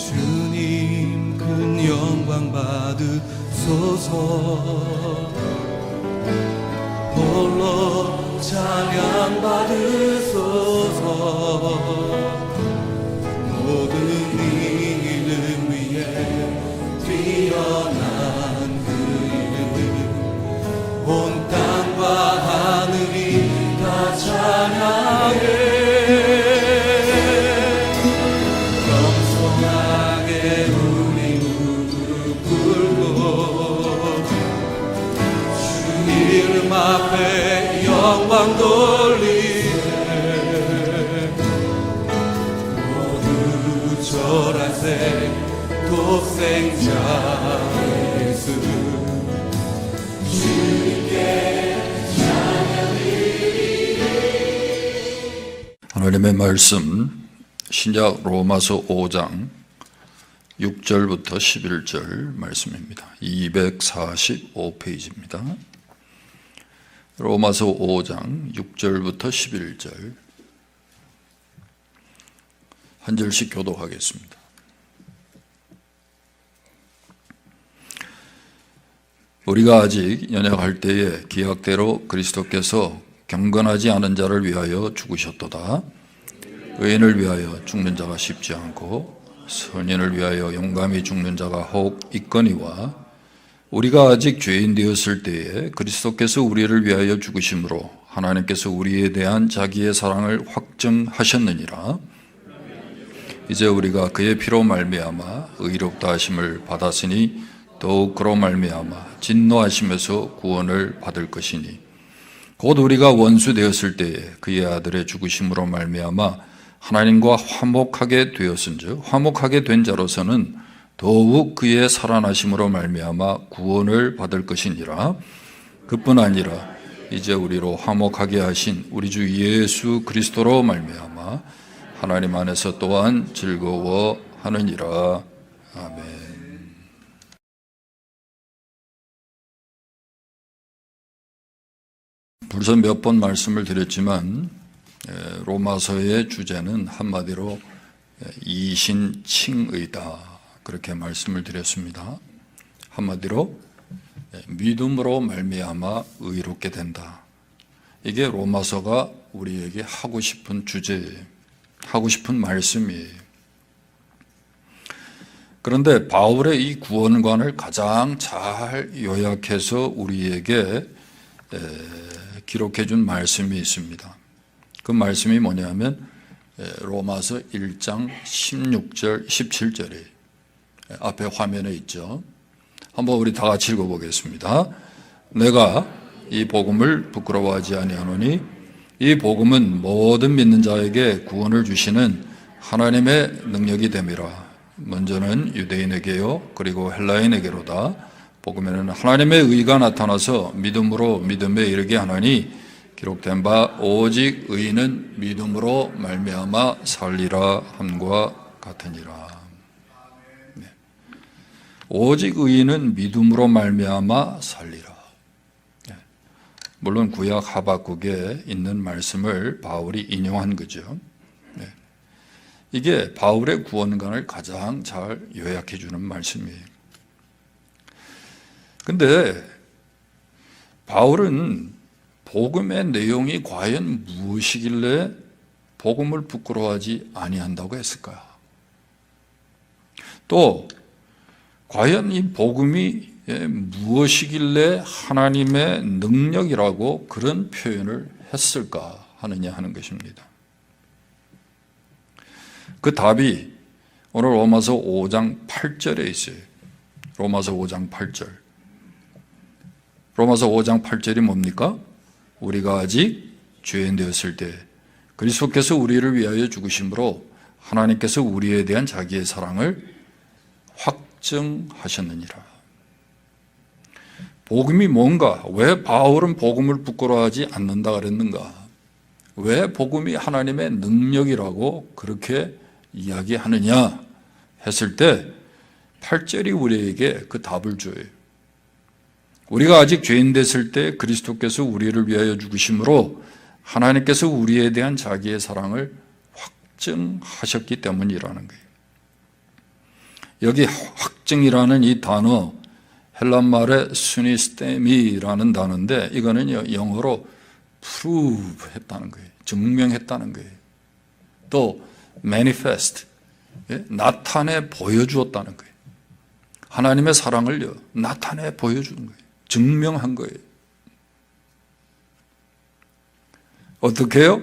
주님 큰 영광 받으소서. 홀로 찬양 받으소서. 모든 이름 위에 뛰어난 그 이름, 온 땅과 하늘이 다 찬양해. 겸손하게 우리 무릎 꿇고 주 이름 앞에 영광 돌리네. 모두 절하세 독생자 예수 주님께 하나님의 말씀 신약 로마서 5장 6절부터 11절 말씀입니다. 245페이지입니다. 로마서 5장 6절부터 11절 한 절씩 교독하겠습니다. 우리가 아직 연약할 때에 기약대로 그리스도께서 경건하지 않은 자를 위하여 죽으셨도다. 의인을 위하여 죽는 자가 쉽지 않고 선인을 위하여 용감히 죽는 자가 혹 있거니와 우리가 아직 죄인 되었을 때에 그리스도께서 우리를 위하여 죽으심으로 하나님께서 우리에 대한 자기의 사랑을 확증하셨느니라. 이제 우리가 그의 피로 말미암아 의롭다 하심을 받았으니 더욱 그로 말미암아 진노하심에서 구원을 받을 것이니 곧 우리가 원수 되었을 때에 그의 아들의 죽으심으로 말미암아 하나님과 화목하게 되었은즉 화목하게 된 자로서는 더욱 그의 살아나심으로 말미암아 구원을 받을 것이니라. 그뿐 아니라 이제 우리로 화목하게 하신 우리 주 예수 그리스도로 말미암아 하나님 안에서 또한 즐거워하느니라. 아멘. 벌써 몇 번 말씀을 드렸지만 로마서의 주제는 한마디로 이신칭의다, 그렇게 말씀을 드렸습니다. 한마디로 믿음으로 말미암아 의롭게 된다. 이게 로마서가 우리에게 하고 싶은 주제예요. 하고 싶은 말씀이에요. 그런데 바울의 이 구원관을 가장 잘 요약해서 우리에게 기록해 준 말씀이 있습니다. 그 말씀이 뭐냐면 로마서 1장 16절 17절이에요. 앞에 화면에 있죠. 한번 우리 다 같이 읽어보겠습니다. 내가 이 복음을 부끄러워하지 아니하노니 이 복음은 모든 믿는 자에게 구원을 주시는 하나님의 능력이 됨이라. 먼저는 유대인에게요 그리고 헬라인에게로다. 복음에는 하나님의 의가 나타나서 믿음으로 믿음에 이르게 하나니 기록된 바 오직 의인은 믿음으로 말미암아 살리라 함과 같으니라. 네. 오직 의인은 믿음으로 말미암아 살리라. 네. 물론 구약 하박국에 있는 말씀을 바울이 인용한 거죠. 네. 이게 바울의 구원관을 가장 잘 요약해 주는 말씀이에요. 근데 바울은 복음의 내용이 과연 무엇이길래 복음을 부끄러워하지 아니한다고 했을까? 또 과연 이 복음이 무엇이길래 하나님의 능력이라고 그런 표현을 했을까 하느냐 하는 것입니다. 그 답이 오늘 로마서 5장 8절에 있어요. 로마서 5장 8절. 로마서 5장 8절이 뭡니까? 우리가 아직 죄인 되었을 때 그리스도께서 우리를 위하여 죽으심으로 하나님께서 우리에 대한 자기의 사랑을 확증하셨느니라. 복음이 뭔가? 왜 바울은 복음을 부끄러워하지 않는다 그랬는가? 왜 복음이 하나님의 능력이라고 그렇게 이야기하느냐 했을 때 8절이 우리에게 그 답을 줘요. 우리가 아직 죄인 됐을 때 그리스도께서 우리를 위하여 죽으심으로 하나님께서 우리에 대한 자기의 사랑을 확증하셨기 때문이라는 거예요. 여기 확증이라는 이 단어, 헬란말의 수니스테미라는 단어인데 이거는 영어로 prove 했다는 거예요. 증명했다는 거예요. 또 manifest, 나타내 보여주었다는 거예요. 하나님의 사랑을 나타내 보여주는 거예요. 증명한 거예요. 어떻게 해요?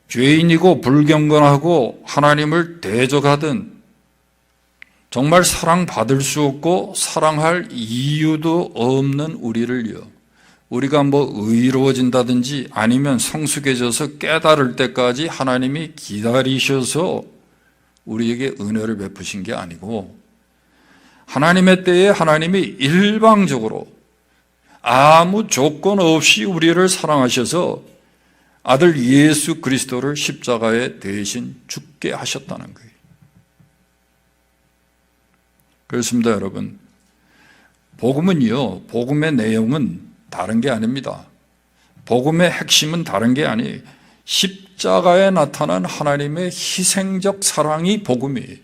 죄인이고 불경건하고 하나님을 대적하던 정말 사랑받을 수 없고 사랑할 이유도 없는 우리를요, 우리가 뭐 의로워진다든지 아니면 성숙해져서 깨달을 때까지 하나님이 기다리셔서 우리에게 은혜를 베푸신 게 아니고 하나님의 때에 하나님이 일방적으로 아무 조건 없이 우리를 사랑하셔서 아들 예수 그리스도를 십자가에 대신 죽게 하셨다는 거예요. 그렇습니다, 여러분. 복음은요, 복음의 내용은 다른 게 아닙니다. 복음의 핵심은 다른 게 아니에요. 십자가에 나타난 하나님의 희생적 사랑이 복음이에요.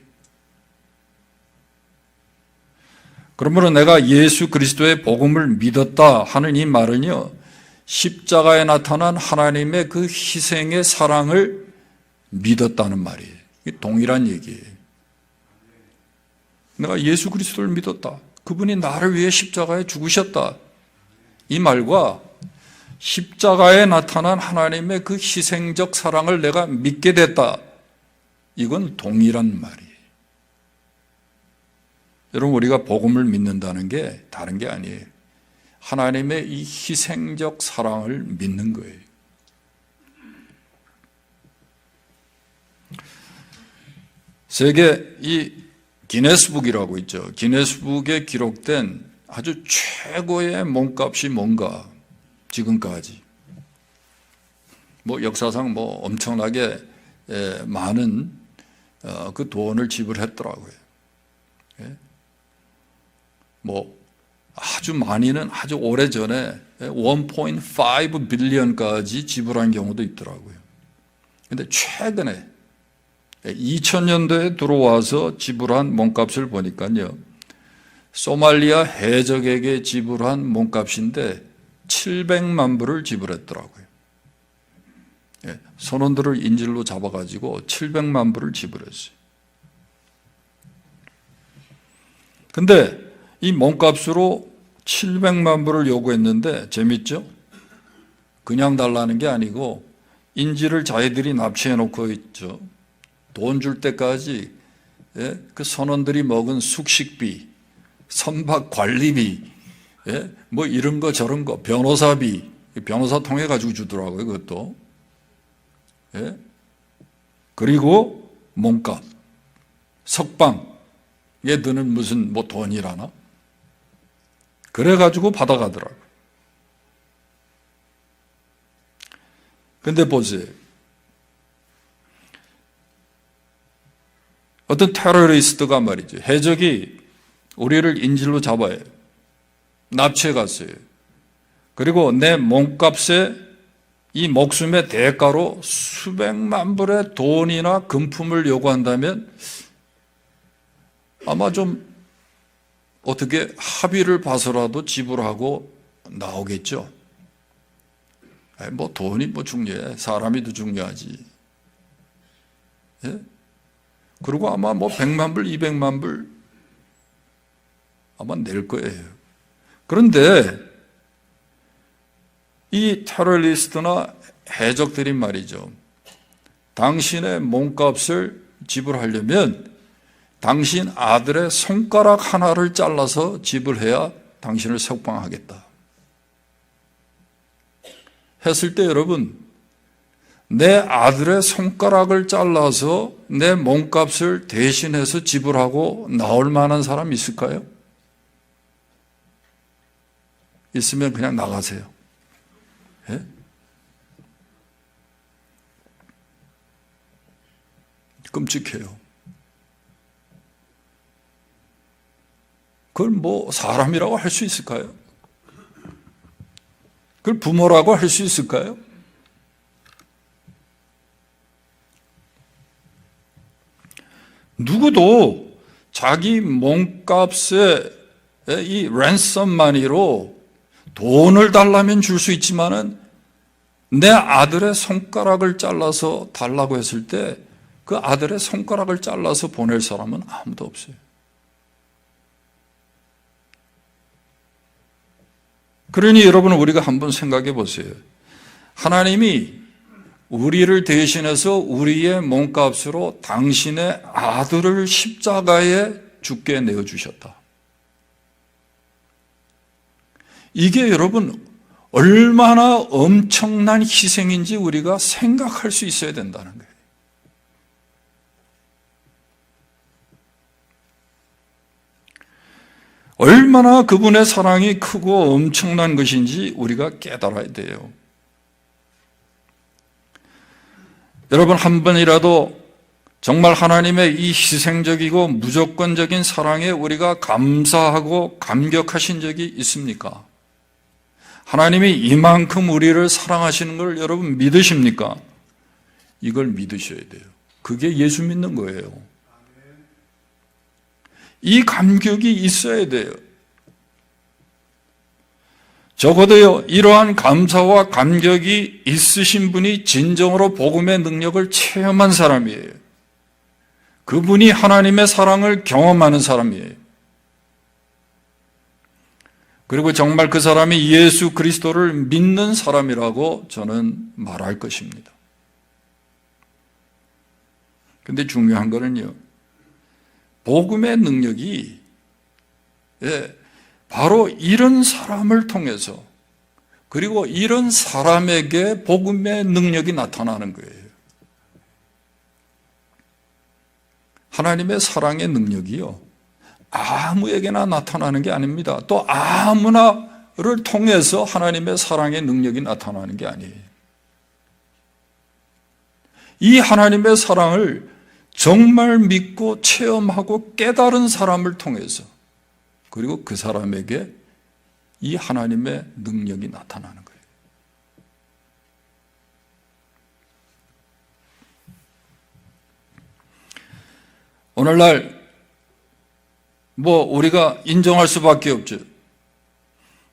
그러므로 내가 예수 그리스도의 복음을 믿었다 하는 이 말은요, 십자가에 나타난 하나님의 그 희생의 사랑을 믿었다는 말이에요. 이게 동일한 얘기예요. 내가 예수 그리스도를 믿었다. 그분이 나를 위해 십자가에 죽으셨다. 이 말과 십자가에 나타난 하나님의 그 희생적 사랑을 내가 믿게 됐다. 이건 동일한 말이에요. 여러분, 우리가 복음을 믿는다는 게 다른 게 아니에요. 하나님의 이 희생적 사랑을 믿는 거예요. 세계 이 기네스북이라고 있죠. 기네스북에 기록된 아주 최고의 몸값이 뭔가, 지금까지. 뭐 역사상 뭐 엄청나게 많은 그 돈을 지불했더라고요. 뭐 아주 많이는 아주 오래전에 1.5 빌리언까지 지불한 경우도 있더라고요. 그런데 최근에 2000년도에 들어와서 지불한 몸값을 보니까요, 소말리아 해적에게 지불한 몸값인데 700만 불을 지불했더라고요. 선원들을 인질로 잡아가지고 700만 불을 지불했어요. 근데 이 몸값으로 700만 불을 요구했는데 재밌죠? 그냥 달라는 게 아니고 인질을 자기들이 납치해 놓고 있죠. 돈 줄 때까지 그 선원들이 먹은 숙식비, 선박 관리비, 뭐 이런 거 저런 거, 변호사비, 변호사 통해 가지고 주더라고요, 그것도. 그리고 몸값, 석방에 드는 무슨 뭐 돈이라나? 그래가지고 받아가더라고요. 근데 보세요. 어떤 테러리스트가 말이죠. 해적이 우리를 인질로 잡아요. 납치해 갔어요. 그리고 내 몸값에 이 목숨의 대가로 수백만 불의 돈이나 금품을 요구한다면 아마 좀 어떻게 합의를 봐서라도 지불하고 나오겠죠. 뭐 돈이 뭐 중요해. 사람이 더 중요하지. 그리고 아마 뭐 100만 불, 200만 불 아마 낼 거예요. 그런데 이 테러리스트나 해적들이 말이죠. 당신의 몸값을 지불하려면 당신 아들의 손가락 하나를 잘라서 지불해야 당신을 석방하겠다. 했을 때 여러분, 내 아들의 손가락을 잘라서 내 몸값을 대신해서 지불하고 나올 만한 사람 있을까요? 있으면 그냥 나가세요. 예? 끔찍해요. 그걸 뭐 사람이라고 할 수 있을까요? 그걸 부모라고 할 수 있을까요? 누구도 자기 몸값의 이 랜섬마니로 돈을 달라면 줄 수 있지만은 내 아들의 손가락을 잘라서 달라고 했을 때 그 아들의 손가락을 잘라서 보낼 사람은 아무도 없어요. 그러니 여러분, 우리가 한번 생각해 보세요. 하나님이 우리를 대신해서 우리의 몸값으로 당신의 아들을 십자가에 죽게 내어주셨다. 이게 여러분 얼마나 엄청난 희생인지 우리가 생각할 수 있어야 된다는 거예요. 얼마나 그분의 사랑이 크고 엄청난 것인지 우리가 깨달아야 돼요. 여러분, 한 번이라도 정말 하나님의 이 희생적이고 무조건적인 사랑에 우리가 감사하고 감격하신 적이 있습니까? 하나님이 이만큼 우리를 사랑하시는 걸 여러분 믿으십니까? 이걸 믿으셔야 돼요. 그게 예수 믿는 거예요. 이 감격이 있어야 돼요. 적어도요, 이러한 감사와 감격이 있으신 분이 진정으로 복음의 능력을 체험한 사람이에요. 그분이 하나님의 사랑을 경험하는 사람이에요. 그리고 정말 그 사람이 예수 그리스도를 믿는 사람이라고 저는 말할 것입니다. 그런데 중요한 거는요, 복음의 능력이 바로 이런 사람을 통해서, 그리고 이런 사람에게 복음의 능력이 나타나는 거예요. 하나님의 사랑의 능력이요, 아무에게나 나타나는 게 아닙니다. 또 아무나를 통해서 하나님의 사랑의 능력이 나타나는 게 아니에요. 이 하나님의 사랑을 정말 믿고 체험하고 깨달은 사람을 통해서, 그리고 그 사람에게 이 하나님의 능력이 나타나는 거예요. 오늘날 우리가 인정할 수밖에 없죠.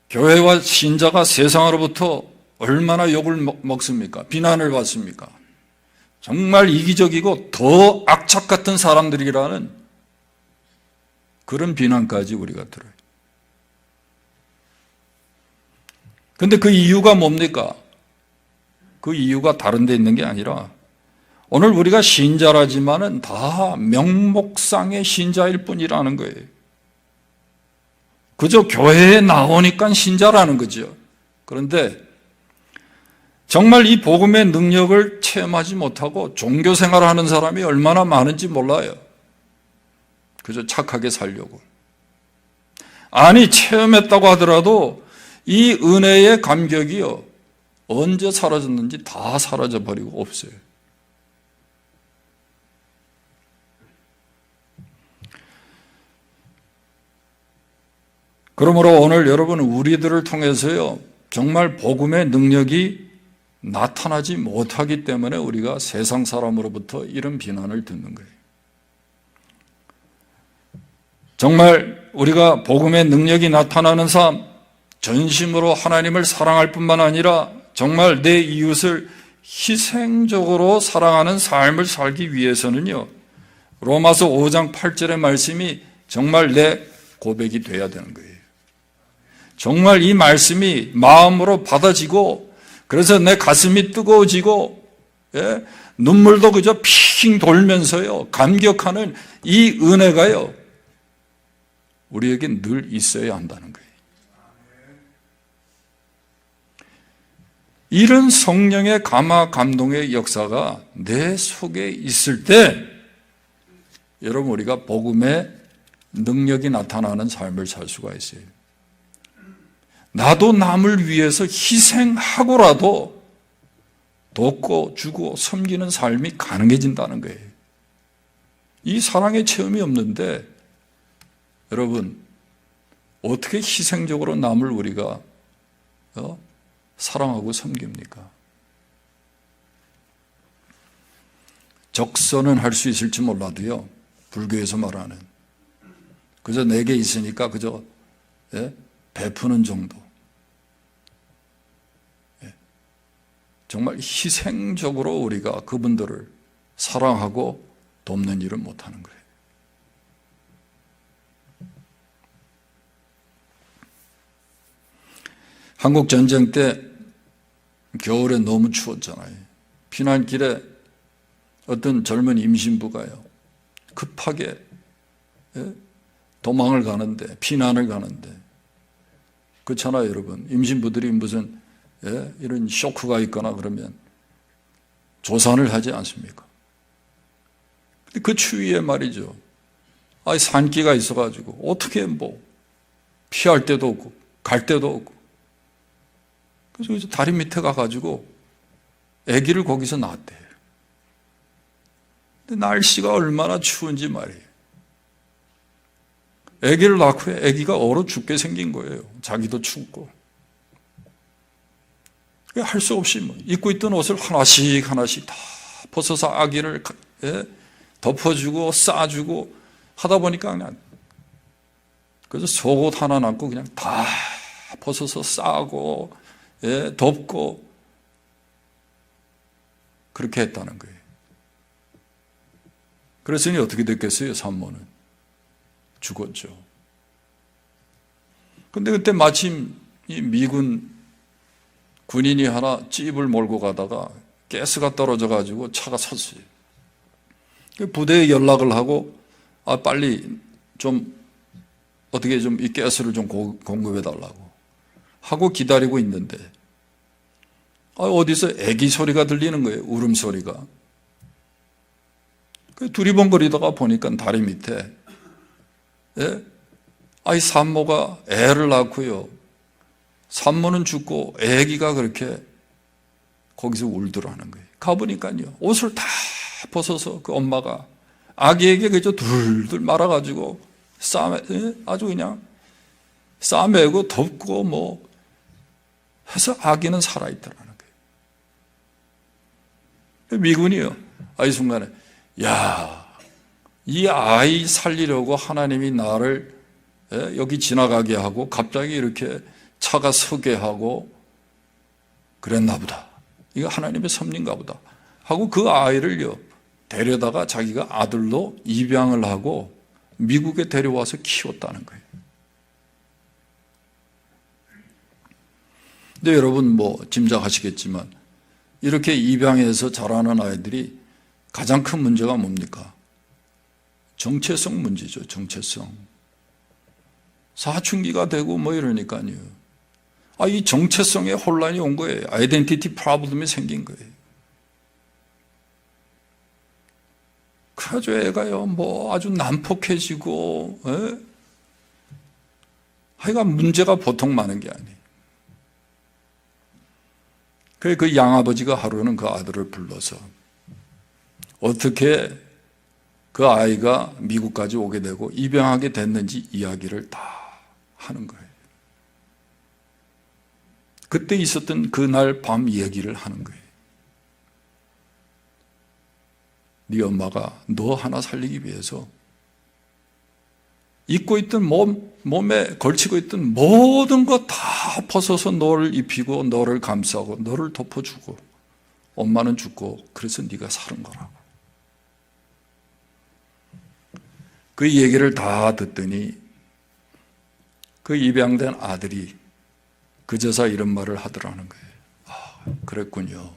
교회와 신자가 세상으로부터 얼마나 욕을 먹습니까? 비난을 받습니까? 정말 이기적이고 더 악착 같은 사람들이라는 그런 비난까지 우리가 들어요. 그런데 그 이유가 뭡니까? 그 이유가 다른 데 있는 게 아니라, 오늘 우리가 신자라지만은 다 명목상의 신자일 뿐이라는 거예요. 그저 교회에 나오니까 신자라는 거죠. 그런데 정말 이 복음의 능력을 체험하지 못하고 종교 생활하는 사람이 얼마나 많은지 몰라요. 그저 착하게 살려고. 아니, 체험했다고 하더라도 이 은혜의 감격이요, 언제 사라졌는지 다 사라져버리고 없어요. 그러므로 오늘 여러분은 우리들을 통해서요, 정말 복음의 능력이 나타나지 못하기 때문에 우리가 세상 사람으로부터 이런 비난을 듣는 거예요. 정말 우리가 복음의 능력이 나타나는 삶, 전심으로 하나님을 사랑할 뿐만 아니라 정말 내 이웃을 희생적으로 사랑하는 삶을 살기 위해서는요, 로마서 5장 8절의 말씀이 정말 내 고백이 돼야 되는 거예요. 정말 이 말씀이 마음으로 받아지고, 그래서 내 가슴이 뜨거워지고, 눈물도 그저 핑 돌면서요, 감격하는 이 은혜가요, 우리에게 늘 있어야 한다는 거예요. 이런 성령의 감화 감동의 역사가 내 속에 있을 때, 여러분, 우리가 복음의 능력이 나타나는 삶을 살 수가 있어요. 나도 남을 위해서 희생하고라도 돕고 주고 섬기는 삶이 가능해진다는 거예요. 이 사랑의 체험이 없는데 여러분, 어떻게 희생적으로 남을 우리가 사랑하고 섬깁니까? 적선은 할 수 있을지 몰라도요, 불교에서 말하는 그저 내게 있으니까 그저 베푸는 정도. 정말 희생적으로 우리가 그분들을 사랑하고 돕는 일을 못하는 거예요. 한국 전쟁 때 겨울에 너무 추웠잖아요. 피난길에 어떤 젊은 임신부가요, 급하게 도망을 가는데, 피난을 가는데, 그렇잖아요, 여러분. 임신부들이 무슨 이런 쇼크가 있거나 그러면 조산을 하지 않습니까? 근데 그 추위에 말이죠, 산기가 있어가지고 어떻게 피할 데도 없고 갈 데도 없고, 그래서 다리 밑에 가가지고 아기를 거기서 낳았대요. 근데 날씨가 얼마나 추운지 말이에요. 아기를 낳고 아기가 얼어 죽게 생긴 거예요. 자기도 춥고. 할 수 없이 입고 있던 옷을 하나씩 다 벗어서 아기를 덮어주고 싸주고 하다 보니까 그냥, 그래서 속옷 하나 남고 그냥 다 벗어서 싸고 덮고 그렇게 했다는 거예요. 그랬으니 어떻게 됐겠어요? 산모는 죽었죠. 근데 그때 마침 이 미군 군인이 하나 찝을 몰고 가다가 가스가 떨어져 가지고 차가 섰어요. 부대에 연락을 하고 빨리 좀 어떻게 좀 이 가스를 좀 공급해 달라고 하고 기다리고 있는데 어디서 애기 소리가 들리는 거예요. 울음소리가. 두리번거리다가 보니까 다리 밑에 산모가 애를 낳고요, 산모는 죽고 애기가 그렇게 거기서 울더라는 거예요. 가보니까요, 옷을 다 벗어서 그 엄마가 아기에게 그저 둘둘 말아가지고 아주 그냥 싸매고 덮고 해서 아기는 살아있더라는 거예요. 미군이요, 이 순간에 이 아이 살리려고 하나님이 나를 여기 지나가게 하고 갑자기 이렇게 차가 서게 하고 그랬나 보다. 이거 하나님의 섭리인가 보다 하고 그 아이를요 데려다가 자기가 아들로 입양을 하고 미국에 데려와서 키웠다는 거예요. 근데 여러분 짐작하시겠지만 이렇게 입양해서 자라는 아이들이 가장 큰 문제가 뭡니까? 정체성 문제죠. 정체성. 사춘기가 되고 이러니까요. 이 정체성에 혼란이 온 거예요. 아이덴티티 프로블럼이 생긴 거예요. 그래가지고 애가요, 아주 난폭해지고, 하여간 문제가 보통 많은 게 아니에요. 그래서 그 양아버지가 하루는 그 아들을 불러서 어떻게 그 아이가 미국까지 오게 되고 입양하게 됐는지 이야기를 다 하는 거예요. 그때 있었던 그날 밤 얘기를 하는 거예요. 네 엄마가 너 하나 살리기 위해서 입고 있던 몸에 걸치고 있던 모든 거 다 벗어서 너를 입히고 너를 감싸고 너를 덮어주고 엄마는 죽고 그래서 네가 사는 거라고. 그 얘기를 다 듣더니 그 입양된 아들이 그제서 이런 말을 하더라는 거예요. 그랬군요.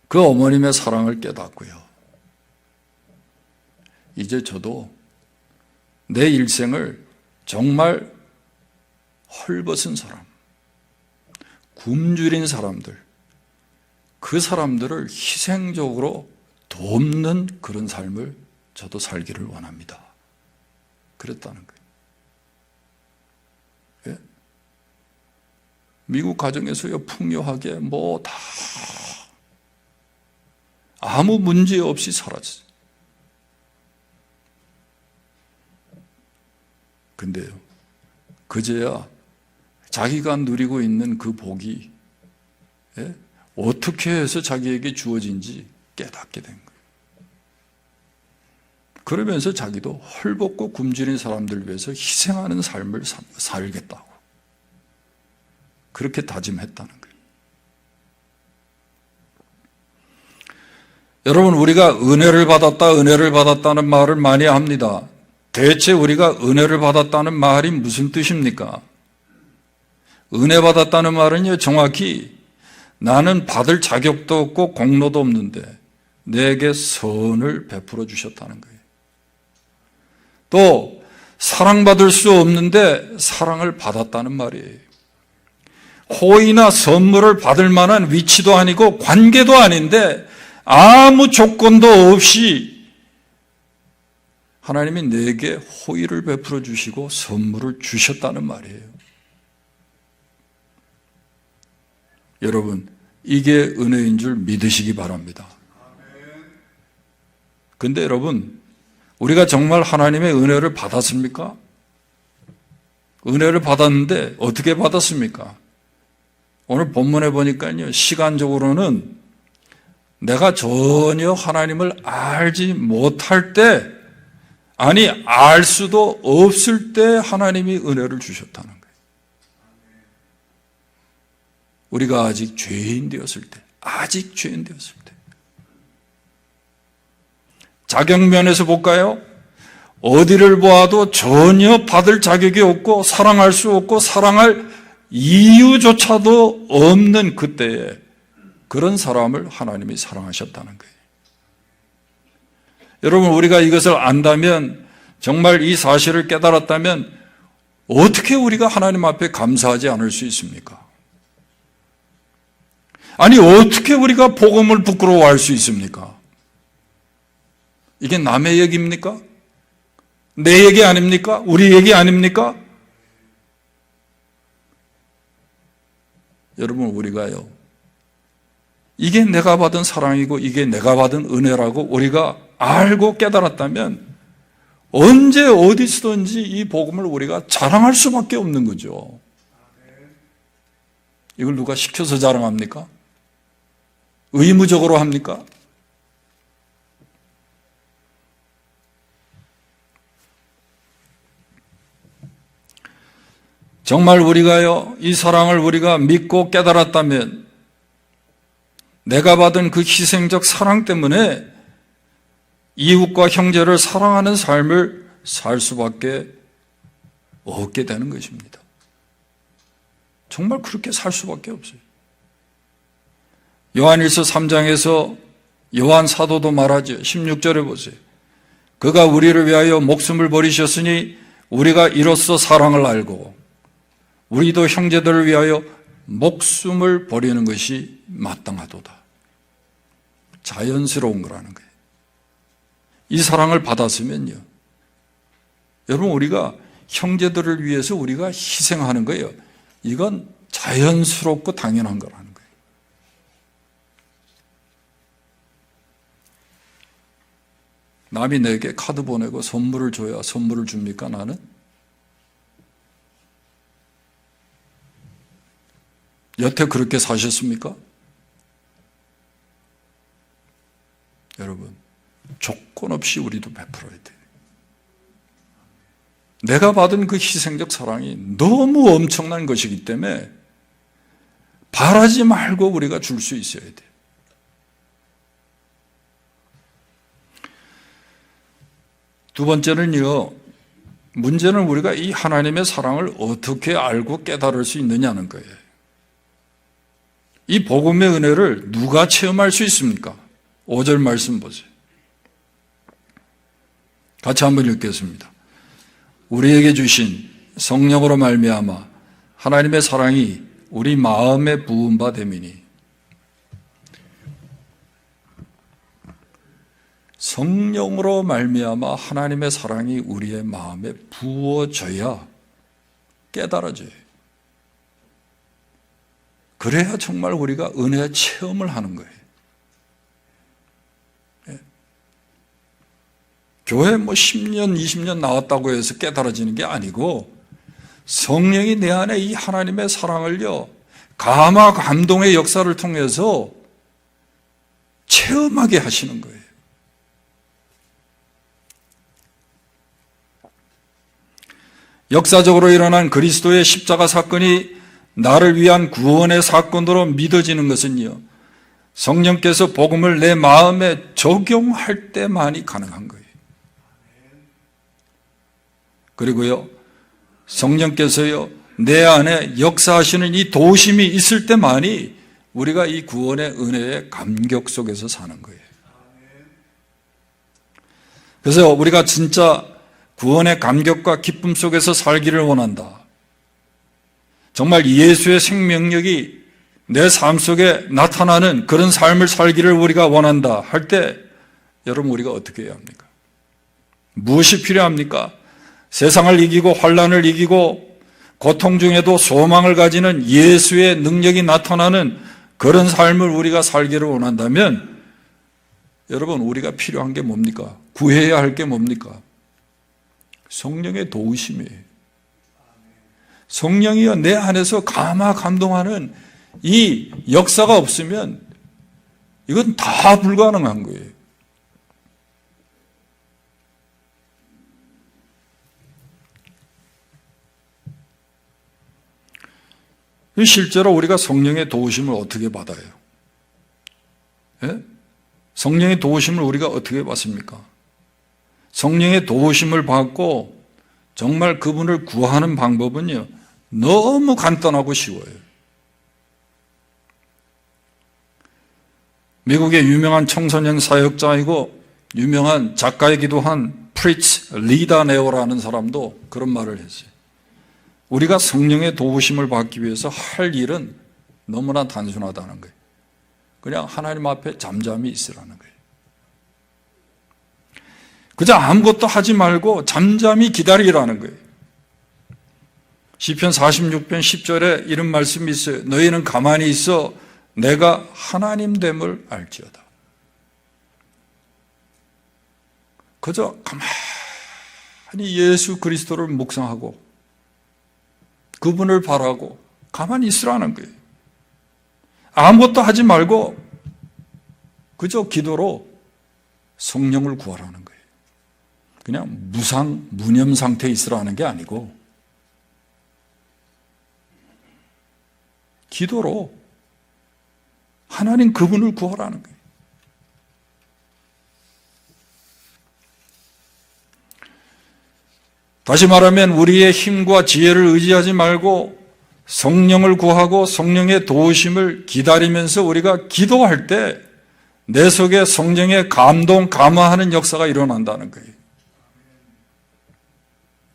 그 어머님의 사랑을 깨닫고요. 이제 저도 내 일생을 정말 헐벗은 사람, 굶주린 사람들, 그 사람들을 희생적으로 돕는 그런 삶을 저도 살기를 원합니다. 그랬다는 거예요. 예? 미국 가정에서요, 풍요하게 다 아무 문제 없이 살았어요. 근데요, 그제야 자기가 누리고 있는 그 복이 어떻게 해서 자기에게 주어진지 깨닫게 된 거예요. 그러면서 자기도 헐벗고 굶주린 사람들을 위해서 희생하는 삶을 살겠다고 그렇게 다짐했다는 거예요. 여러분, 우리가 은혜를 받았다는 말을 많이 합니다. 대체 우리가 은혜를 받았다는 말이 무슨 뜻입니까? 은혜 받았다는 말은요, 정확히 나는 받을 자격도 없고 공로도 없는데 내게 선을 베풀어 주셨다는 거예요. 또 사랑받을 수 없는데 사랑을 받았다는 말이에요. 호의나 선물을 받을 만한 위치도 아니고 관계도 아닌데 아무 조건도 없이 하나님이 내게 호의를 베풀어 주시고 선물을 주셨다는 말이에요. 여러분, 이게 은혜인 줄 믿으시기 바랍니다. 근데 여러분, 우리가 정말 하나님의 은혜를 받았습니까? 은혜를 받았는데 어떻게 받았습니까? 오늘 본문에 보니까요, 시간적으로는 내가 전혀 하나님을 알지 못할 때, 아니 알 수도 없을 때 하나님이 은혜를 주셨다는 거예요. 우리가 아직 죄인 되었을 때, 자격면에서 볼까요? 어디를 보아도 전혀 받을 자격이 없고 사랑할 수 없고 사랑할 이유조차도 없는 그때에 그런 사람을 하나님이 사랑하셨다는 거예요. 여러분, 우리가 이것을 안다면, 정말 이 사실을 깨달았다면 어떻게 우리가 하나님 앞에 감사하지 않을 수 있습니까? 아니, 어떻게 우리가 복음을 부끄러워할 수 있습니까? 이게 남의 얘기입니까? 내 얘기 아닙니까? 우리 얘기 아닙니까? 여러분, 우리가요, 이게 내가 받은 사랑이고 이게 내가 받은 은혜라고 우리가 알고 깨달았다면 언제 어디서든지 이 복음을 우리가 자랑할 수밖에 없는 거죠. 이걸 누가 시켜서 자랑합니까? 의무적으로 합니까? 정말 우리가요, 이 사랑을 우리가 믿고 깨달았다면 내가 받은 그 희생적 사랑 때문에 이웃과 형제를 사랑하는 삶을 살 수밖에 없게 되는 것입니다. 정말 그렇게 살 수밖에 없어요. 요한일서 3장에서 요한 사도도 말하죠. 16절에 보세요. 그가 우리를 위하여 목숨을 버리셨으니 우리가 이로써 사랑을 알고 우리도 형제들을 위하여 목숨을 버리는 것이 마땅하도다. 자연스러운 거라는 거예요. 이 사랑을 받았으면요, 여러분, 우리가 형제들을 위해서 우리가 희생하는 거예요. 이건 자연스럽고 당연한 거라는 거예요. 남이 내게 카드 보내고 선물을 줘야 선물을 줍니까, 나는? 여태 그렇게 사셨습니까? 여러분, 조건 없이 우리도 베풀어야 돼요. 내가 받은 그 희생적 사랑이 너무 엄청난 것이기 때문에 바라지 말고 우리가 줄 수 있어야 돼요. 두 번째는요, 문제는 우리가 이 하나님의 사랑을 어떻게 알고 깨달을 수 있느냐는 거예요. 이 복음의 은혜를 누가 체험할 수 있습니까? 5절 말씀 보세요. 같이 한번 읽겠습니다. 우리에게 주신 성령으로 말미암아 하나님의 사랑이 우리 마음에 부은 바 됨이니. 성령으로 말미암아 하나님의 사랑이 우리의 마음에 부어져야 깨달아져요. 그래야 정말 우리가 은혜의 체험을 하는 거예요. 교회 10년, 20년 나왔다고 해서 깨달아지는 게 아니고 성령이 내 안에 이 하나님의 사랑을요, 감화 감동의 역사를 통해서 체험하게 하시는 거예요. 역사적으로 일어난 그리스도의 십자가 사건이 나를 위한 구원의 사건으로 믿어지는 것은요, 성령께서 복음을 내 마음에 적용할 때만이 가능한 거예요. 그리고요, 성령께서요, 내 안에 역사하시는 이 도우심이 있을 때만이 우리가 이 구원의 은혜의 감격 속에서 사는 거예요. 그래서 우리가 진짜 구원의 감격과 기쁨 속에서 살기를 원한다. 정말 예수의 생명력이 내 삶 속에 나타나는 그런 삶을 살기를 우리가 원한다 할 때, 여러분, 우리가 어떻게 해야 합니까? 무엇이 필요합니까? 세상을 이기고 환난을 이기고 고통 중에도 소망을 가지는 예수의 능력이 나타나는 그런 삶을 우리가 살기를 원한다면, 여러분, 우리가 필요한 게 뭡니까? 구해야 할 게 뭡니까? 성령의 도우심이에요. 성령이여 내 안에서 감동하는 이 역사가 없으면 이건 다 불가능한 거예요. 실제로 우리가 성령의 도우심을 어떻게 받아요? 예? 성령의 도우심을 우리가 어떻게 받습니까? 성령의 도우심을 받고 정말 그분을 구하는 방법은요, 너무 간단하고 쉬워요. 미국의 유명한 청소년 사역자이고 유명한 작가이기도 한 프리츠 리다네오라는 사람도 그런 말을 했어요. 우리가 성령의 도우심을 받기 위해서 할 일은 너무나 단순하다는 거예요. 그냥 하나님 앞에 잠잠히 있으라는 거예요. 그저 아무것도 하지 말고 잠잠히 기다리라는 거예요. 시편 46편 10절에 이런 말씀이 있어요. 너희는 가만히 있어 내가 하나님 됨을 알지어다. 그저 가만히 예수 그리스도를 묵상하고 그분을 바라고 가만히 있으라는 거예요. 아무것도 하지 말고 그저 기도로 성령을 구하라는 거예요. 그냥 무념 상태에 있으라는 게 아니고 기도로 하나님 그분을 구하라는 거예요. 다시 말하면 우리의 힘과 지혜를 의지하지 말고 성령을 구하고 성령의 도우심을 기다리면서 우리가 기도할 때 내 속에 성령의 감동, 감화하는 역사가 일어난다는 거예요.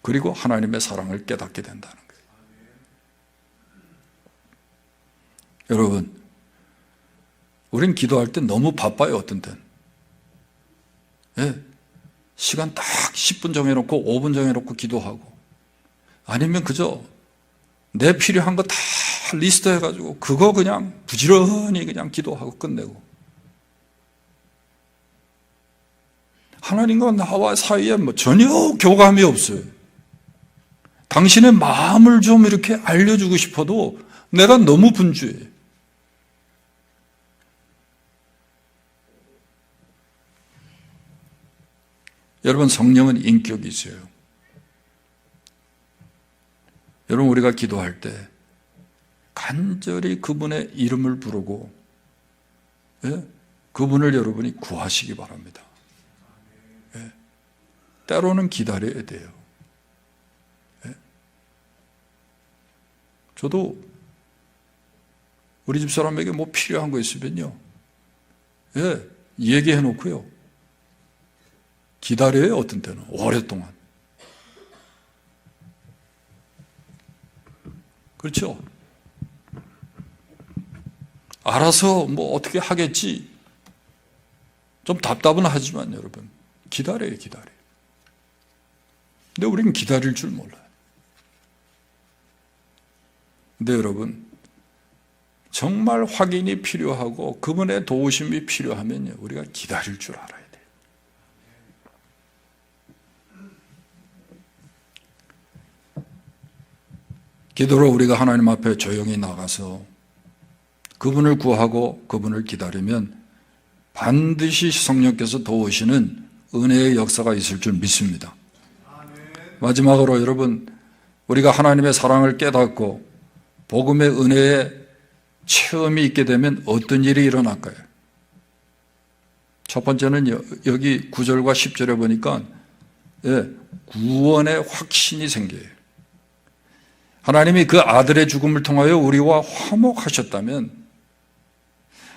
그리고 하나님의 사랑을 깨닫게 된다는 거예요. 여러분, 우린 기도할 때 너무 바빠요, 어떤 때는. 예, 시간 딱 10분 정해놓고 5분 정해놓고 기도하고, 아니면 그저 내 필요한 거 다 리스트 해가지고 그거 그냥 부지런히 그냥 기도하고 끝내고, 하나님과 나와 사이에 전혀 교감이 없어요. 당신의 마음을 좀 이렇게 알려주고 싶어도 내가 너무 분주해요. 여러분, 성령은 인격이 있어요. 여러분, 우리가 기도할 때 간절히 그분의 이름을 부르고, 예? 그분을 여러분이 구하시기 바랍니다. 예? 때로는 기다려야 돼요. 예? 저도 우리 집 사람에게 뭐 필요한 거 있으면요, 예, 얘기해 놓고요, 기다려요. 어떤 때는 오랫동안. 그렇죠? 알아서 뭐 어떻게 하겠지. 좀 답답은 하지만 여러분, 기다려요. 근데 우리는 기다릴 줄 몰라요. 근데 여러분, 정말 확인이 필요하고 그분의 도우심이 필요하면요, 우리가 기다릴 줄 알아요. 기도로 우리가 하나님 앞에 조용히 나가서 그분을 구하고 그분을 기다리면 반드시 성령께서 도우시는 은혜의 역사가 있을 줄 믿습니다. 마지막으로 여러분, 우리가 하나님의 사랑을 깨닫고 복음의 은혜의 체험이 있게 되면 어떤 일이 일어날까요? 첫 번째는 여기 9절과 10절에 보니까 구원의 확신이 생겨요. 하나님이 그 아들의 죽음을 통하여 우리와 화목하셨다면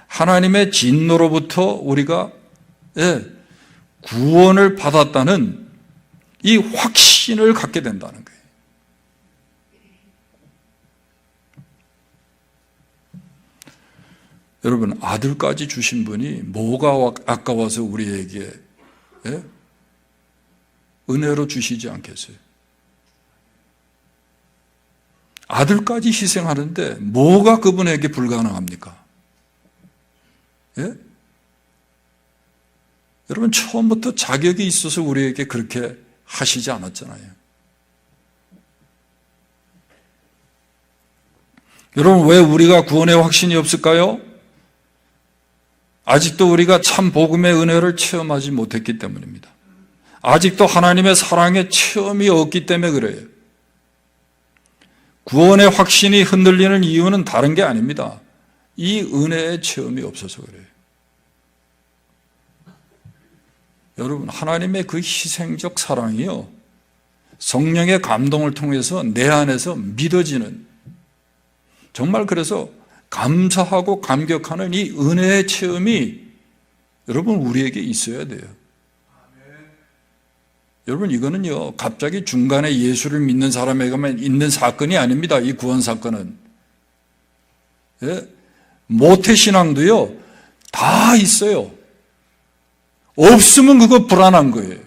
하나님의 진노로부터 우리가 구원을 받았다는 이 확신을 갖게 된다는 거예요. 여러분, 아들까지 주신 분이 뭐가 아까워서 우리에게 은혜로 주시지 않겠어요? 아들까지 희생하는데 뭐가 그분에게 불가능합니까? 예? 여러분, 처음부터 자격이 있어서 우리에게 그렇게 하시지 않았잖아요. 여러분, 왜 우리가 구원의 확신이 없을까요? 아직도 우리가 참 복음의 은혜를 체험하지 못했기 때문입니다. 아직도 하나님의 사랑의 체험이 없기 때문에 그래요. 구원의 확신이 흔들리는 이유는 다른 게 아닙니다. 이 은혜의 체험이 없어서 그래요. 여러분, 하나님의 그 희생적 사랑이요, 성령의 감동을 통해서 내 안에서 믿어지는, 정말 그래서 감사하고 감격하는 이 은혜의 체험이 여러분 우리에게 있어야 돼요. 여러분, 이거는요 갑자기 중간에 예수를 믿는 사람에게만 있는 사건이 아닙니다. 이 구원 사건은 모태신앙도요 다 있어요. 없으면 그거 불안한 거예요.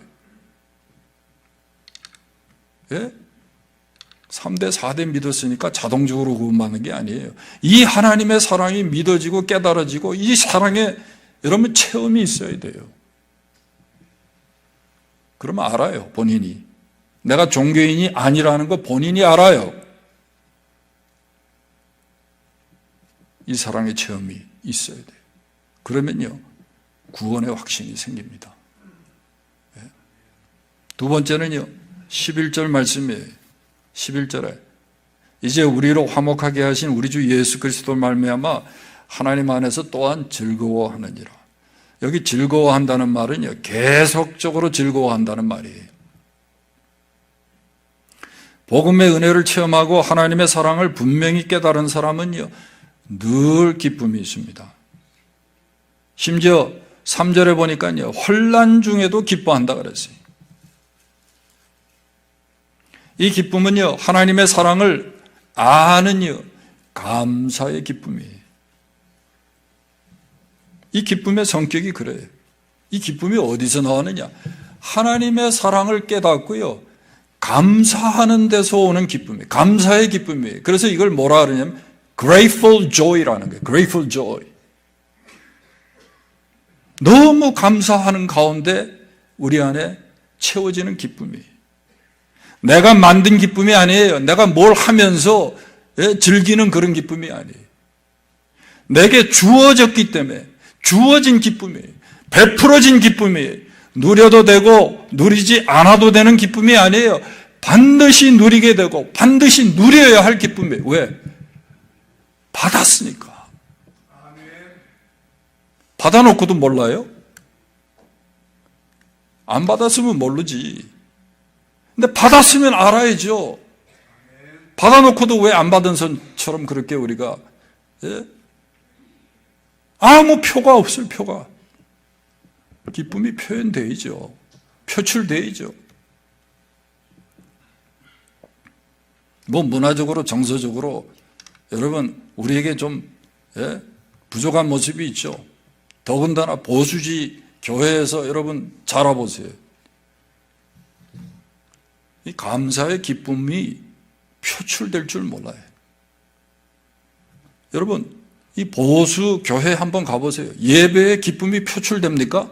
3대 4대 믿었으니까 자동적으로 구원받는 게 아니에요. 이 하나님의 사랑이 믿어지고 깨달아지고 이 사랑에 여러분 체험이 있어야 돼요. 그러면 알아요, 본인이. 내가 종교인이 아니라는 거 본인이 알아요. 이 사랑의 체험이 있어야 돼요. 그러면요 구원의 확신이 생깁니다. 두 번째는요 11절 말씀이에요. 11절에 이제 우리로 화목하게 하신 우리 주 예수 그리스도 말미암아 하나님 안에서 또한 즐거워하느니라. 여기 즐거워한다는 말은요 계속적으로 즐거워한다는 말이에요. 복음의 은혜를 체험하고 하나님의 사랑을 분명히 깨달은 사람은요 늘 기쁨이 있습니다. 심지어 3절에 보니까요 환난 중에도 기뻐한다 그랬어요. 이 기쁨은요 하나님의 사랑을 아는요 감사의 기쁨이에요. 이 기쁨의 성격이 그래요. 이 기쁨이 어디서 나오느냐? 하나님의 사랑을 깨닫고요 감사하는 데서 오는 기쁨이에요. 감사의 기쁨이에요. 그래서 이걸 뭐라 그러냐면 grateful joy라는 거예요. grateful joy. 너무 감사하는 가운데 우리 안에 채워지는 기쁨이에요. 내가 만든 기쁨이 아니에요. 내가 뭘 하면서 즐기는 그런 기쁨이 아니에요. 내게 주어졌기 때문에 주어진 기쁨이에요. 베풀어진 기쁨이에요. 누려도 되고 누리지 않아도 되는 기쁨이 아니에요. 반드시 누리게 되고 반드시 누려야 할 기쁨이에요. 왜? 받았으니까. 받아놓고도 몰라요? 안 받았으면 모르지. 근데 받았으면 알아야죠. 받아놓고도 왜 안 받은 선처럼 그렇게 우리가 아무 표가 없어요. 표가. 기쁨이 표현되죠. 표출되죠. 뭐 문화적으로 정서적으로 여러분 우리에게 좀 부족한 모습이 있죠. 더군다나 보수지 교회에서 여러분 잘 알아보세요. 이 감사의 기쁨이 표출될 줄 몰라요. 여러분 이 보수 교회 한번 가보세요. 예배의 기쁨이 표출됩니까?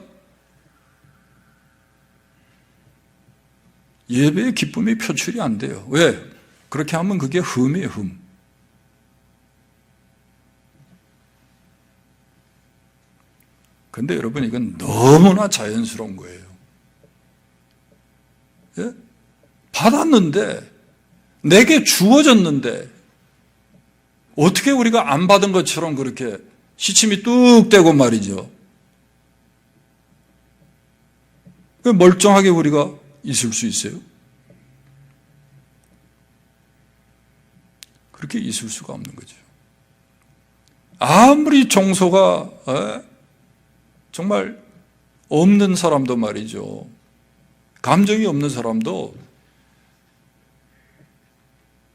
예배의 기쁨이 표출이 안 돼요. 왜? 그렇게 하면 그게 흠이에요. 흠. 근데 여러분 이건 너무나 자연스러운 거예요. 예? 받았는데 내게 주어졌는데 어떻게 우리가 안 받은 것처럼 그렇게 시침이 뚝 떼고 말이죠. 왜 멀쩡하게 우리가 있을 수 있어요? 그렇게 있을 수가 없는 거죠. 아무리 정서가 정말 없는 사람도 말이죠. 감정이 없는 사람도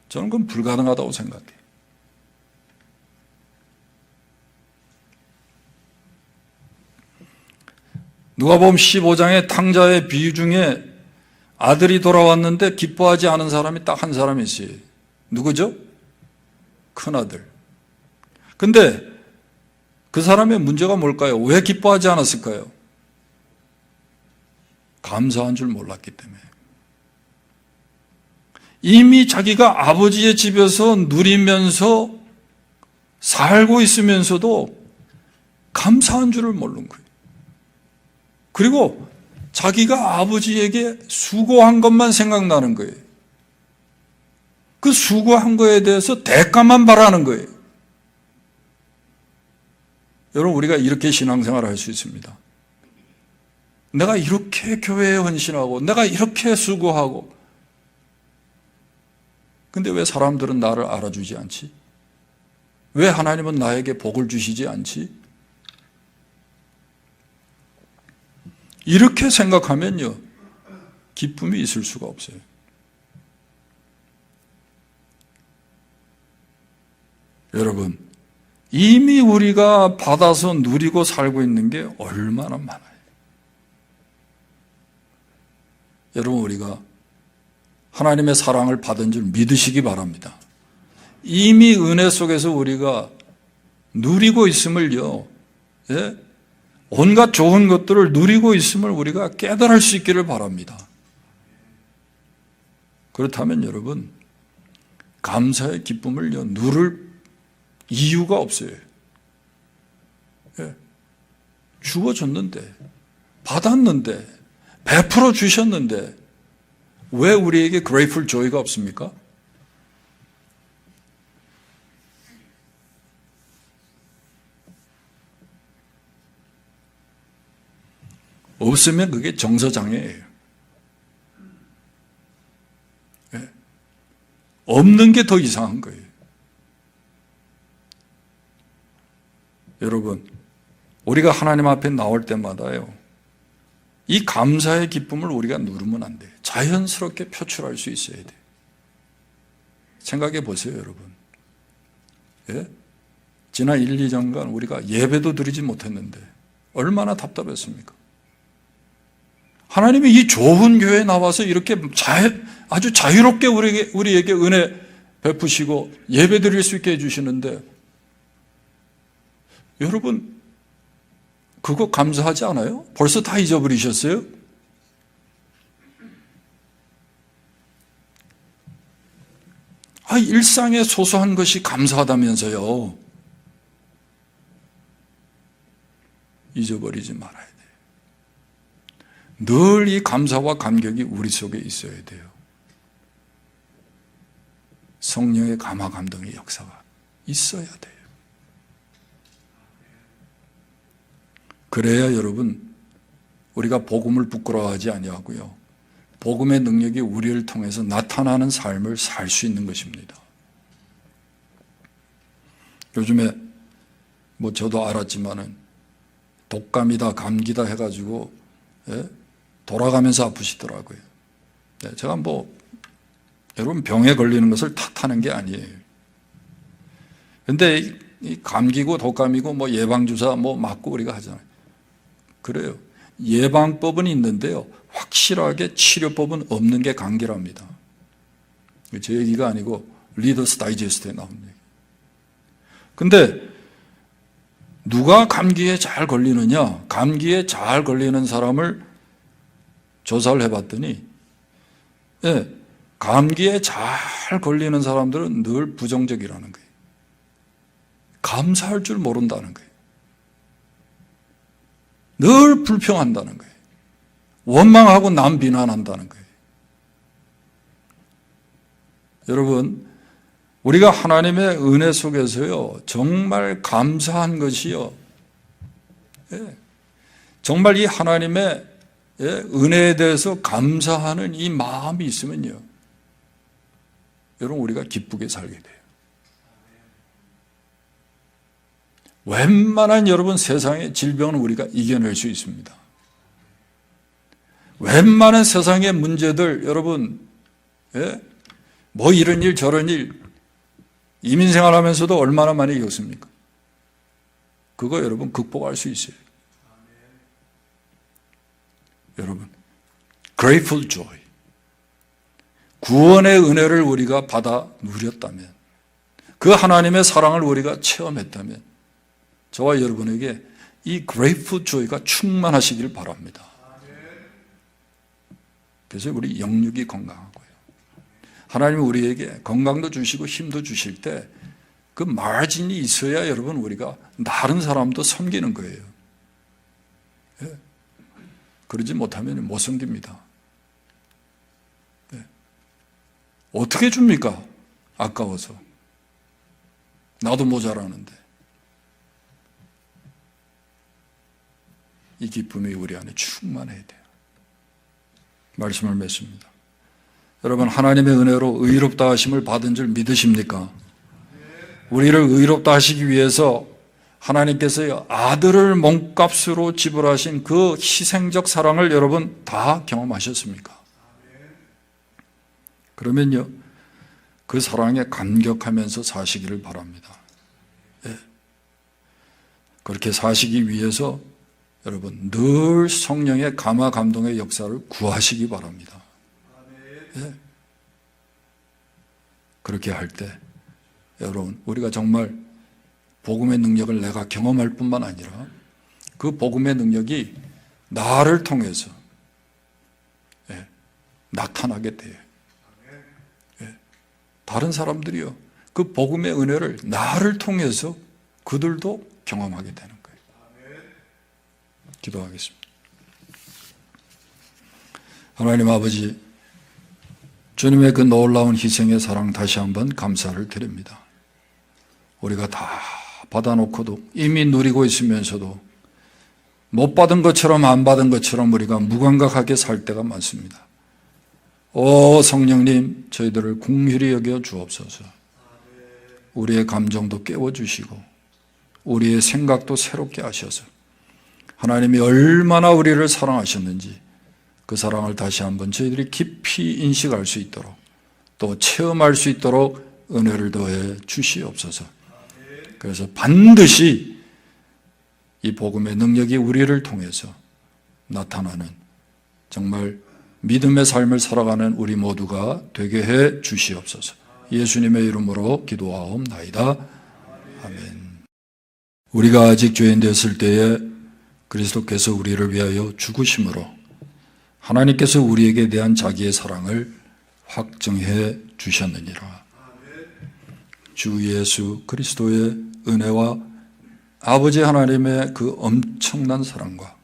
저는 그건 불가능하다고 생각해요. 누가복음 15장의 탕자의 비유 중에 아들이 돌아왔는데 기뻐하지 않은 사람이 딱 한 사람이 있어요. 누구죠? 큰아들. 근데 그 사람의 문제가 뭘까요? 왜 기뻐하지 않았을까요? 감사한 줄 몰랐기 때문에. 이미 자기가 아버지의 집에서 누리면서 살고 있으면서도 감사한 줄을 모르는 거예요. 그리고 자기가 아버지에게 수고한 것만 생각나는 거예요. 그 수고한 거에 대해서 대가만 바라는 거예요. 여러분, 우리가 이렇게 신앙생활을 할 수 있습니다. 내가 이렇게 교회에 헌신하고 내가 이렇게 수고하고, 근데 왜 사람들은 나를 알아주지 않지? 왜 하나님은 나에게 복을 주시지 않지? 이렇게 생각하면요, 기쁨이 있을 수가 없어요. 여러분, 이미 우리가 받아서 누리고 살고 있는 게 얼마나 많아요. 여러분, 우리가 하나님의 사랑을 받은 줄 믿으시기 바랍니다. 이미 은혜 속에서 우리가 누리고 있음을요, 온갖 좋은 것들을 누리고 있음을 우리가 깨달을 수 있기를 바랍니다. 그렇다면 여러분, 감사의 기쁨을요, 누릴 이유가 없어요. 주어졌는데, 받았는데, 베풀어 주셨는데, 왜 우리에게 grateful joy가 없습니까? 없으면 그게 정서장애예요. 없는 게 더 이상한 거예요. 여러분, 우리가 하나님 앞에 나올 때마다요, 이 감사의 기쁨을 우리가 누르면 안 돼요. 자연스럽게 표출할 수 있어야 돼요. 생각해 보세요, 여러분. 지난 1, 2년간 우리가 예배도 드리지 못했는데 얼마나 답답했습니까? 하나님이 이 좋은 교회에 나와서 이렇게 아주 자유롭게 우리에게 은혜 베푸시고 예배 드릴 수 있게 해주시는데, 여러분, 그거 감사하지 않아요? 벌써 다 잊어버리셨어요? 일상의 소소한 것이 감사하다면서요. 잊어버리지 말아야 돼요. 늘 이 감사와 감격이 우리 속에 있어야 돼요. 성령의 감화 감동의 역사가 있어야 돼요. 그래야 여러분, 우리가 복음을 부끄러워하지 아니하고요, 복음의 능력이 우리를 통해서 나타나는 삶을 살 수 있는 것입니다. 요즘에 저도 알았지만은 독감이다 감기다 해가지고 돌아가면서 아프시더라고요. 제가 여러분, 병에 걸리는 것을 탓하는 게 아니에요. 근데 이 감기고 독감이고 예방주사 맞고 우리가 하잖아요. 그래요. 예방법은 있는데요, 확실하게 치료법은 없는 게 감기랍니다. 제 얘기가 아니고 리더스 다이제스트에 나온 얘기. 근데 누가 감기에 잘 걸리느냐? 감기에 잘 걸리는 사람을 조사를 해봤더니, 감기에 잘 걸리는 사람들은 늘 부정적이라는 거예요. 감사할 줄 모른다는 거예요. 늘 불평한다는 거예요. 원망하고 남 비난한다는 거예요. 여러분, 우리가 하나님의 은혜 속에서요, 정말 감사한 것이요, 정말 이 하나님의 은혜에 대해서 감사하는 이 마음이 있으면요, 여러분, 우리가 기쁘게 살게 돼요. 웬만한 여러분 세상의 질병은 우리가 이겨낼 수 있습니다. 웬만한 세상의 문제들, 여러분, 뭐 이런 일 저런 일, 이민생활 하면서도 얼마나 많이 겪습니까? 그거 여러분 극복할 수 있어요. 여러분, grateful joy, 구원의 은혜를 우리가 받아 누렸다면, 그 하나님의 사랑을 우리가 체험했다면, 저와 여러분에게 이 grateful joy가 충만하시길 바랍니다. 그래서 우리 영육이 건강하고요, 하나님은 우리에게 건강도 주시고 힘도 주실 때 그 마진이 있어야 여러분 우리가 다른 사람도 섬기는 거예요. 그러지 못하면 못 섬깁니다. 어떻게 줍니까? 아까워서. 나도 모자라는데. 이 기쁨이 우리 안에 충만해야 돼요. 말씀을 맺습니다. 여러분, 하나님의 은혜로 의롭다 하심을 받은 줄 믿으십니까? 우리를 의롭다 하시기 위해서 하나님께서 아들을 몸값으로 지불하신 그 희생적 사랑을 여러분 다 경험하셨습니까? 그러면요, 그 사랑에 감격하면서 사시기를 바랍니다. 그렇게 사시기 위해서 여러분 늘 성령의 감화 감동의 역사를 구하시기 바랍니다. 그렇게 할 때 여러분 우리가 정말 복음의 능력을 내가 경험할 뿐만 아니라 그 복음의 능력이 나를 통해서 나타나게 돼요. 다른 사람들이요, 그 복음의 은혜를 나를 통해서 그들도 경험하게 되는 거예요. 기도하겠습니다. 하나님 아버지, 주님의 그 놀라운 희생의 사랑 다시 한번 감사를 드립니다. 우리가 다 받아놓고도 이미 누리고 있으면서도 못 받은 것처럼 안 받은 것처럼 우리가 무감각하게 살 때가 많습니다. 오 성령님, 저희들을 긍휼히 여겨 주옵소서. 우리의 감정도 깨워주시고 우리의 생각도 새롭게 하셔서 하나님이 얼마나 우리를 사랑하셨는지 그 사랑을 다시 한번 저희들이 깊이 인식할 수 있도록 또 체험할 수 있도록 은혜를 더해 주시옵소서. 그래서 반드시 이 복음의 능력이 우리를 통해서 나타나는 정말 믿음의 삶을 살아가는 우리 모두가 되게 해 주시옵소서. 예수님의 이름으로 기도하옵나이다. 아멘. 우리가 아직 죄인 되었을 때에 그리스도께서 우리를 위하여 죽으심으로 하나님께서 우리에게 대한 자기의 사랑을 확증해 주셨느니라. 주 예수 그리스도의 은혜와 아버지 하나님의 그 엄청난 사랑과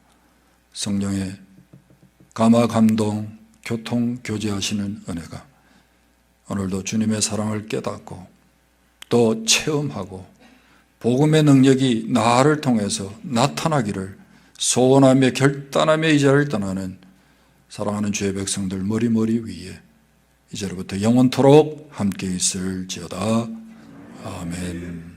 성령의 감화 감동 교통 교제하시는 은혜가 오늘도 주님의 사랑을 깨닫고 또 체험하고 복음의 능력이 나를 통해서 나타나기를 소원하며 결단하며 이 자리를 떠나는 사랑하는 주의 백성들 머리 위에 이제로부터 영원토록 함께 있을지어다. 아멘.